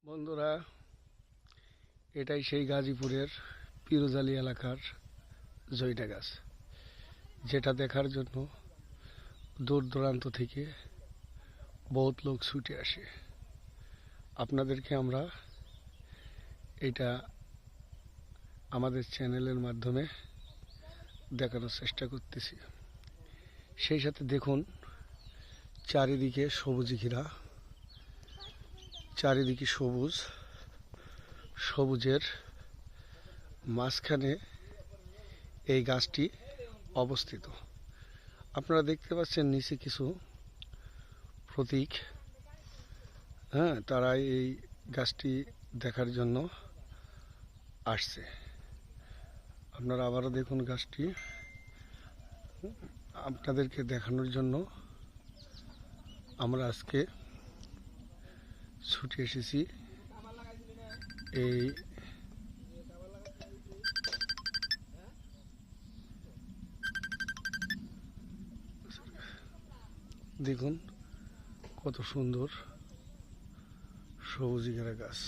বন্ধুরা, এটাই সেই গাজীপুরের পিরোজালি এলাকার জয়িটা গাছ, যেটা দেখার জন্য দূর দূরান্ত থেকে বহুত লোক ছুটে আসে। আপনাদেরকে আমরা এটা আমাদের চ্যানেলের মাধ্যমে দেখানোর চেষ্টা করতেছি। সেই সাথে দেখুন, চারিদিকে সবুজ ঘেরা, চারিদিকে সবুজ, সবুজের মাঝখানে এই গাছটি অবস্থিত। আপনারা দেখতে পাচ্ছেন নিচে কিছু প্রতীক। তারা এই গাছটি দেখার জন্য আসছে। আপনারা আবারও দেখুন গাছটি। আপনাদেরকে দেখানোর জন্য আমরা আজকে ছুটে এসেছি। এই দেখুন কত সুন্দর সবুজ ঘেরা গাছ।